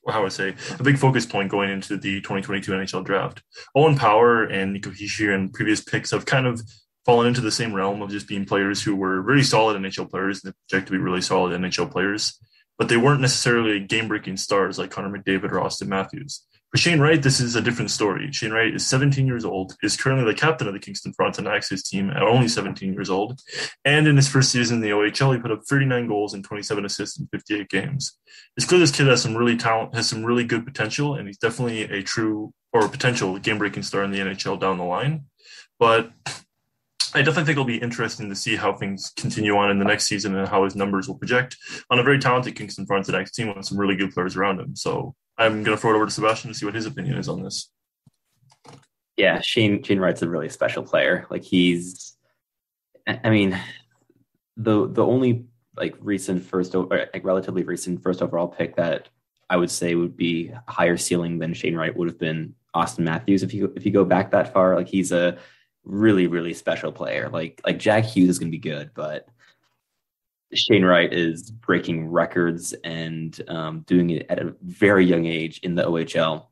how would I say, a big focus point going into the 2022 NHL draft. Owen Power and Nico Hischier and previous picks have kind of fallen into the same realm of just being players who were really solid NHL players and they project to be really solid NHL players, but they weren't necessarily game-breaking stars like Connor McDavid or Austin Matthews. For Shane Wright, this is a different story. Shane Wright is 17 years old, is currently the captain of the Kingston Frontenacs, his team, at only 17 years old. And in his first season in the OHL, he put up 39 goals and 27 assists in 58 games. It's clear this kid has some really talent, has some really good potential, and he's definitely a true or potential game-breaking star in the NHL down the line. But I definitely think it'll be interesting to see how things continue on in the next season and how his numbers will project on a very talented Kingston Frontenacs team with some really good players around him. So I'm going to throw it over to Sebastian to see what his opinion is on this. Yeah, Shane Wright's a really special player. Like the only relatively recent first overall pick that I would say would be higher ceiling than Shane Wright would have been Austin Matthews. If you go back that far, like he's a really, really special player. Like Jack Hughes is going to be good, but Shane Wright is breaking records and doing it at a very young age in the OHL.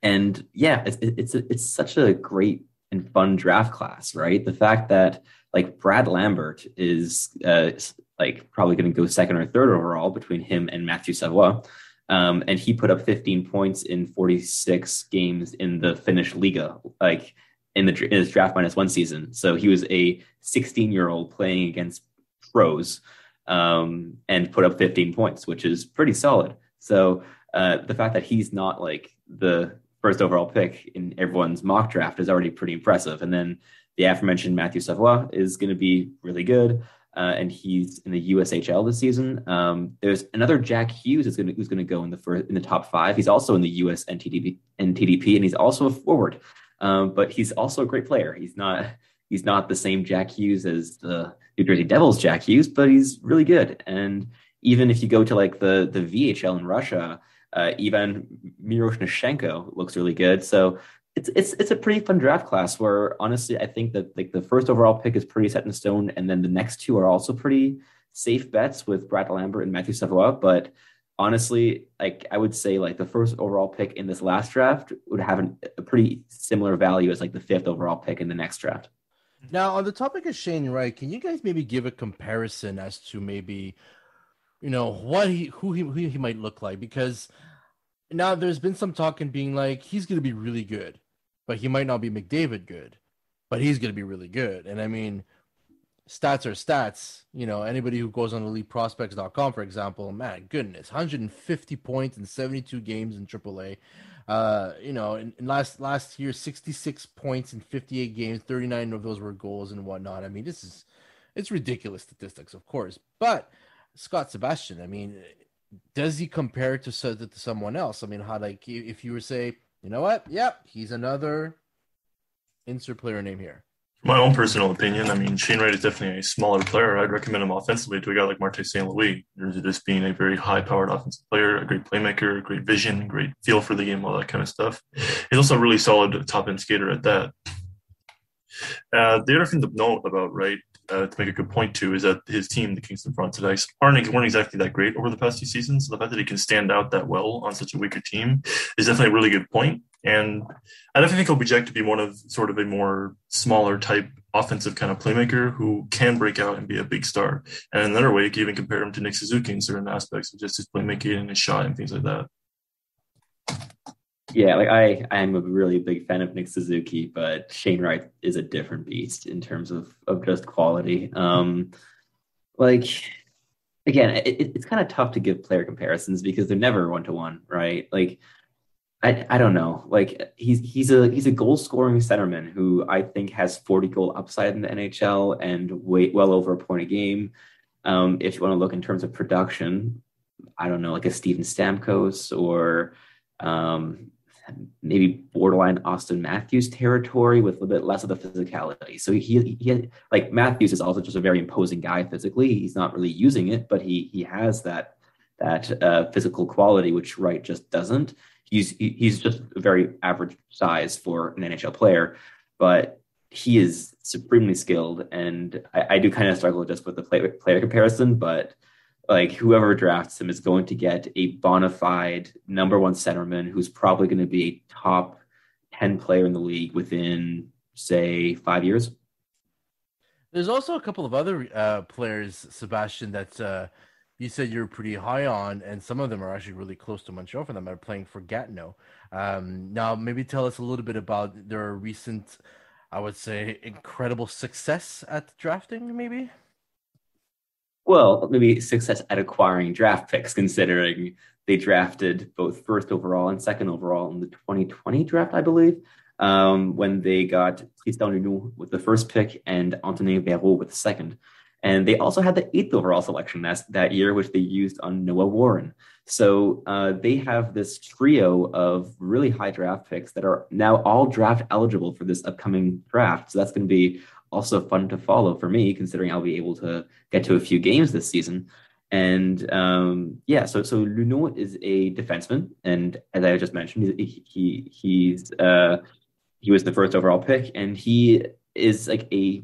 And yeah, it's such a great and fun draft class, right? The fact that like Brad Lambert is like probably going to go second or third overall between him and Matthew Savoie. And he put up 15 points in 46 games in the Finnish Liga, like in his draft minus one season. So he was a 16-year-old playing against pros and put up 15 points, which is pretty solid. So the fact that he's not like the first overall pick in everyone's mock draft is already pretty impressive. And then the aforementioned Matthew Savoie is going to be really good. And he's in the USHL this season. There's another Jack Hughes who's going to go in the top five. He's also in the US NTDP, and he's also a forward. But he's also a great player. He's not the same Jack Hughes as the New Jersey Devils Jack Hughes, but he's really good. And even if you go to like the VHL in Russia, Ivan Miroshnichenko looks really good. So it's a pretty fun draft class where honestly I think that like the first overall pick is pretty set in stone, and then the next two are also pretty safe bets with Brad Lambert and Matthew Savoie. But honestly, like I would say like the first overall pick in this last draft would have a pretty similar value as like the fifth overall pick in the next draft. Now, on the topic of Shane Wright, can you guys maybe give a comparison as to maybe, who he might look like? Because now there's been some talk in being like he's going to be really good, but he might not be McDavid good, but he's going to be really good. And I mean, stats are stats. Anybody who goes on eliteprospects.com, for example, man, goodness, 150 points in 72 games in AAA. In last year, 66 points in 58 games, 39 of those were goals and whatnot. I mean, it's ridiculous statistics, of course. But Scott Sebastian, I mean, does he compare to someone else? I mean, how like if you were to say, you know what? Yep, he's another insert player name here. My own personal opinion, I mean, Shane Wright is definitely a smaller player. I'd recommend him offensively to a guy like Martin St. Louis. There's just being a very high-powered offensive player, a great playmaker, a great vision, great feel for the game, all that kind of stuff. He's also a really solid top-end skater at that. The other thing to note about Wright, to make a good point too, is that his team, the Kingston Frontenacs, weren't exactly that great over the past two seasons. So the fact that he can stand out that well on such a weaker team is definitely a really good point. And I definitely think he'll project to be one of sort of a more smaller type offensive kind of playmaker who can break out and be a big star. And in another way, you can even compare him to Nick Suzuki in certain aspects of just his playmaking and his shot and things like that. Yeah, like I am a really big fan of Nick Suzuki, but Shane Wright is a different beast in terms of just quality. Like again, it's kind of tough to give player comparisons because they're never one-to-one, right? Like I don't know. Like he's a goal scoring centerman who I think has 40 goal upside in the NHL and well over a point a game. If you want to look in terms of production, I don't know, like a Steven Stamkos or maybe borderline Austin Matthews territory with a little bit less of the physicality. So he like Matthews is also just a very imposing guy physically. He's not really using it, but he has that physical quality, which Wright just doesn't. He's just a very average size for an NHL player, but he is supremely skilled. And I do kind of struggle just with the player comparison, but like whoever drafts him is going to get a bona fide number one centerman who's probably going to be a top 10 player in the league within, say, 5 years. There's also a couple of other players, Sebastian, that you said you're pretty high on, and some of them are actually really close to Montreal for them. Are playing for Gatineau. Now, maybe tell us a little bit about their recent, I would say, incredible success at drafting, maybe? Well, maybe success at acquiring draft picks, considering they drafted both first overall and second overall in the 2020 draft, I believe, when they got Christian Dvorak with the first pick and Anthony Verrou with the second. And they also had the eighth overall selection that year, which they used on Noah Warren. So they have this trio of really high draft picks that are now all draft eligible for this upcoming draft. So that's going to be also fun to follow for me, considering I'll be able to get to a few games this season. And so Luneau is a defenseman, and as I just mentioned, he was the first overall pick, and he is like a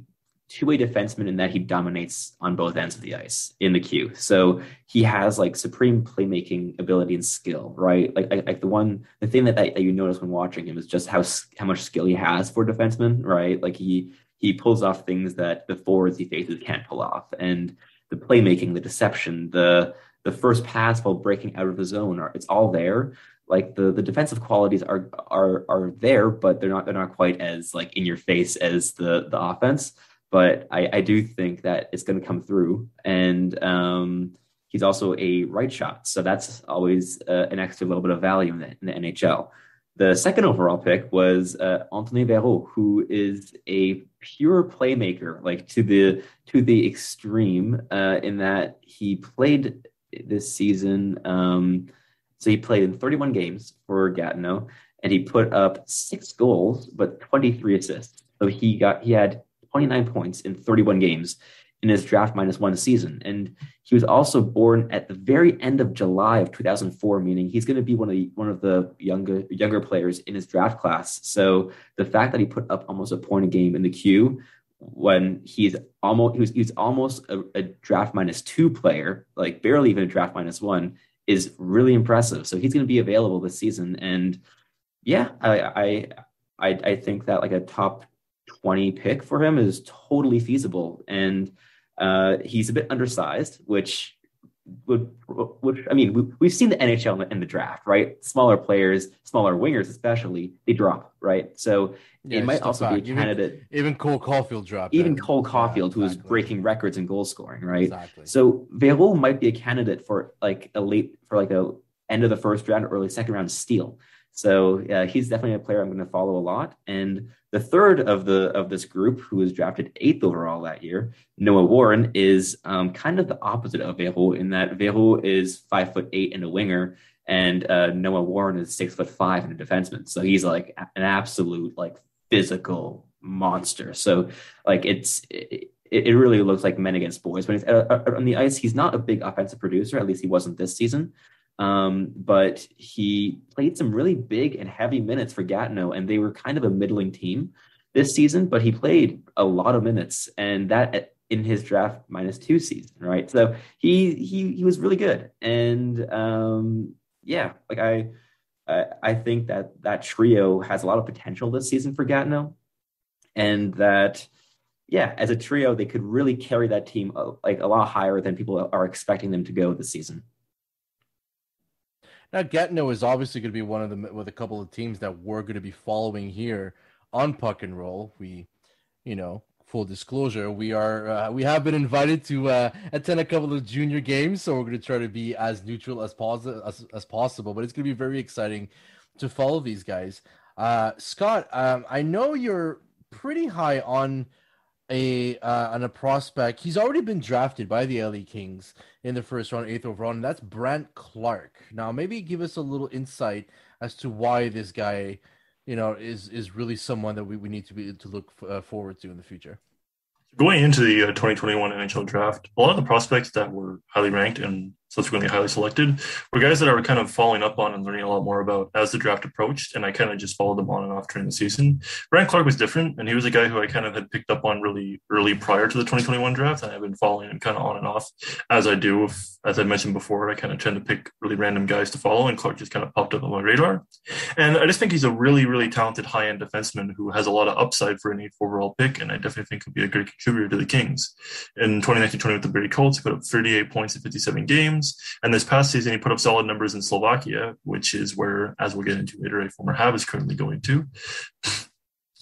two-way defenseman in that he dominates on both ends of the ice in the queue. So he has like supreme playmaking ability and skill, right? Like the thing that you notice when watching him is just how much skill he has for defenseman, right? Like he pulls off things that the forwards he faces can't pull off, and the playmaking, the deception, the first pass while breaking out of the zone, it's all there. Like the defensive qualities are there, but they're not quite as like in your face as the offense. But I do think that it's going to come through, and he's also a right shot, so that's always an extra little bit of value in the NHL. The second overall pick was Anthony Verrou, who is a pure playmaker, like to the extreme, in that he played this season. So he played in 31 games for Gatineau, and he put up 6 goals but 23 assists. So he had 29 points in 31 games in his draft -1 season. And he was also born at the very end of July of 2004, meaning he's going to be one of the younger players in his draft class. So the fact that he put up almost a point a game in the queue when he's almost a draft -2 player, like barely even a draft -1, is really impressive. So he's going to be available this season. And yeah, I think that like a top 20 pick for him is totally feasible. And he's a bit undersized, which I mean, we've seen the NHL in the draft, right? Smaller players, smaller wingers especially, they drop, right? So it might also be a candidate. Even Cole Caulfield dropped. Even Cole Caulfield, who was breaking records in goal scoring, right? Exactly. So Verrou might be a candidate for a end of the first round, early second round steal. So he's definitely a player I'm going to follow a lot. And the third of this group, who was drafted 8th overall that year, Noah Warren, is kind of the opposite of Verrou, in that Verrou is 5'8" and a winger, and Noah Warren is 6'5" and a defenseman. So he's like an absolute like physical monster. So like it really looks like men against boys. When he's on the ice, he's not a big offensive producer. At least he wasn't this season. But he played some really big and heavy minutes for Gatineau, and they were kind of a middling team this season, but he played a lot of minutes, and that in his draft -2 season, right? So he was really good. And yeah, like I think that trio has a lot of potential this season for Gatineau, and that yeah, as a trio, they could really carry that team like a lot higher than people are expecting them to go this season. Now, Gatineau is obviously going to be one of them with a couple of teams that we're going to be following here on Puck and Roll. We, full disclosure, we have been invited to attend a couple of junior games, so we're going to try to be as neutral as possible. But it's going to be very exciting to follow these guys. Scott, I know you're pretty high on a prospect. He's already been drafted by the LA Kings in the first round, 8th overall, and that's Brent Clark. Now, maybe give us a little insight as to why this guy, is really someone that we need to look forward to in the future. Going into the 2021 NHL draft, a lot of the prospects that were highly ranked and subsequently highly selected were guys that I were kind of following up on and learning a lot more about as the draft approached. And I kind of just followed them on and off during the season. Brent Clark was different, and he was a guy who I kind of had picked up on really early prior to the 2021 draft. And I've been following him kind of on and off as I do. As I mentioned before, I kind of tend to pick really random guys to follow, and Clark just kind of popped up on my radar. And I just think he's a really, really talented high-end defenseman who has a lot of upside for an 8th overall pick, and I definitely think he'll be a great contributor to the Kings. In 2019-20 with the Brady Colts, he put up 38 points in 57 games, and this past season he put up solid numbers in Slovakia, which is where, as we'll get into later, a former Hab is currently going to.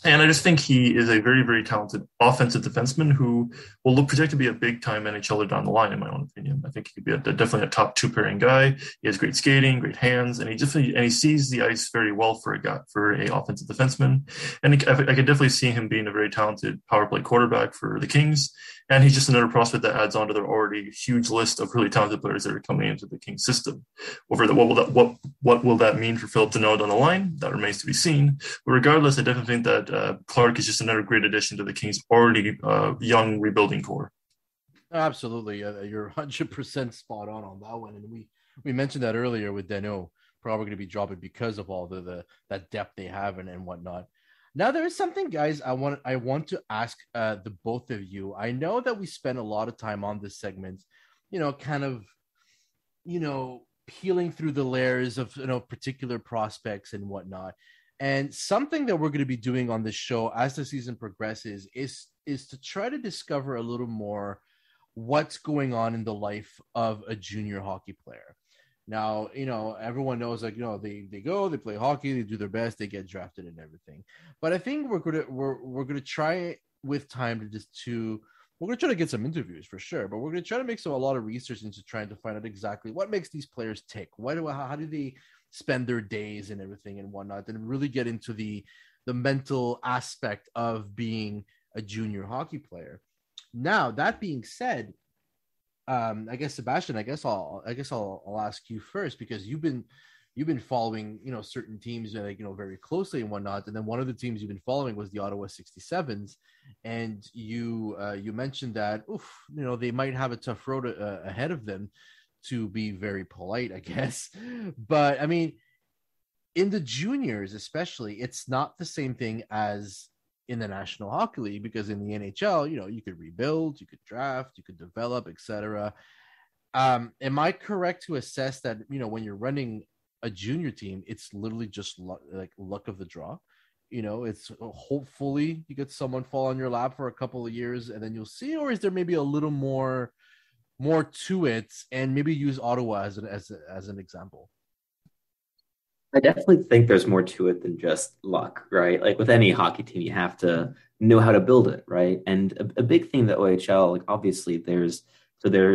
And I just think he is a very, very talented offensive defenseman who will look projected to be a big-time NHLer down the line, in my own opinion. I think he could be definitely a top 2 pairing guy. He has great skating, great hands, and he sees the ice very well for a offensive defenseman. And I could definitely see him being a very talented power play quarterback for the Kings. And he's just another prospect that adds on to their already huge list of really talented players that are coming into the Kings system. What will that mean for Philip Deneau down the line? That remains to be seen. But regardless, I definitely think that Clark is just another great addition to the Kings' already young rebuilding core. Absolutely, you're 100% spot on that one, and we mentioned that earlier with Deneau probably going to be dropping because of all that depth they have and whatnot. Now there is something, guys, I want to ask the both of you. I know that we spend a lot of time on this segment, kind of, peeling through the layers of particular prospects and whatnot. And something that we're going to be doing on this show as the season progresses is to try to discover a little more what's going on in the life of a junior hockey player. Now, everyone knows, they go, they play hockey, they do their best, they get drafted and everything. But I think we're gonna try with time we're gonna try to get some interviews for sure. But we're gonna try to make a lot of research into trying to find out exactly what makes these players tick. How do they spend their days and everything and whatnot, and really get into the mental aspect of being a junior hockey player. Now, that being said, I guess Sebastian, I'll ask you first, because you've been following certain teams very closely and whatnot, and then one of the teams you've been following was the Ottawa 67s, and you mentioned that they might have a tough road ahead of them, to be very polite, I guess. But I mean, in the juniors especially, it's not the same thing as in the National Hockey League, because in the NHL, you could rebuild, you could draft, you could develop, etc. Am I correct to assess that, when you're running a junior team, it's literally just luck of the draw? It's hopefully you get someone fall on your lap for a couple of years and then you'll see, or is there maybe a little more to it, and maybe use Ottawa as an example? I definitely think there's more to it than just luck, right? Like with any hockey team, you have to know how to build it, right? And a big thing that OHL, obviously there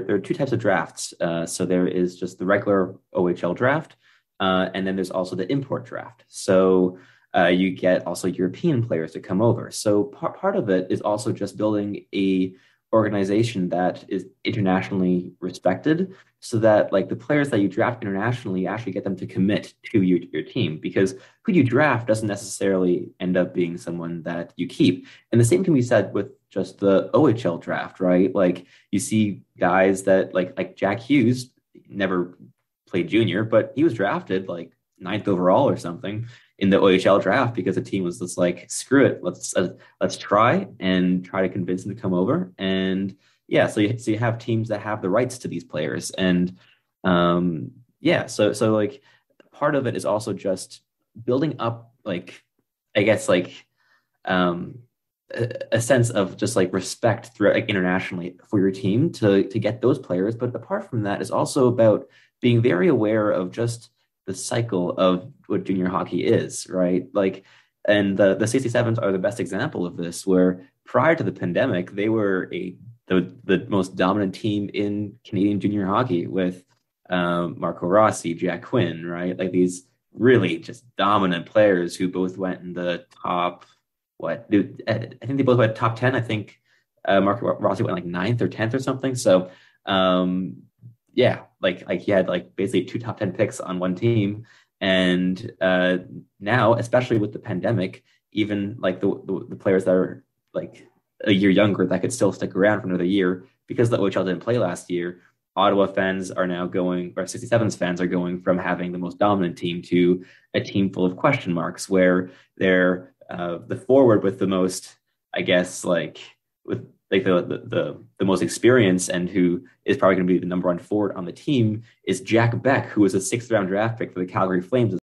are 2 types of drafts. So there is just the regular OHL draft, and then there's also the import draft. So you get also European players to come over. So part of it is also just building a organization that is internationally respected, so that the players that you draft internationally, you actually get them to commit to your team, because who you draft doesn't necessarily end up being someone that you keep. And the same can be said with just the OHL draft, right? You see guys that like Jack Hughes never played junior, but he was drafted 9th overall or something in the OHL draft, because the team was just screw it, let's try to convince him to come over. And yeah, so you have teams that have the rights to these players, and so part of it is also just building up a sense of just respect throughout internationally for your team to get those players. But apart from that, it's also about being very aware of just the cycle of what junior hockey is, right? And the 67s are the best example of this, where prior to the pandemic, they were the most dominant team in Canadian junior hockey, with Marco Rossi, Jack Quinn, right? These really just dominant players who both went in the top, I think they both went top 10. I think Marco Rossi went 9th or 10th or something. So yeah, he had basically 2 top 10 picks on one team. And now, especially with the pandemic, even the players that are a year younger that could still stick around for another year, because the OHL didn't play last year, Ottawa fans are now going, or 67's fans are going from having the most dominant team to a team full of question marks, where they're the forward with the most, I guess, like with like the most experience and who is probably going to be the number one forward on the team is Jack Beck, who was a 6th round draft pick for the Calgary Flames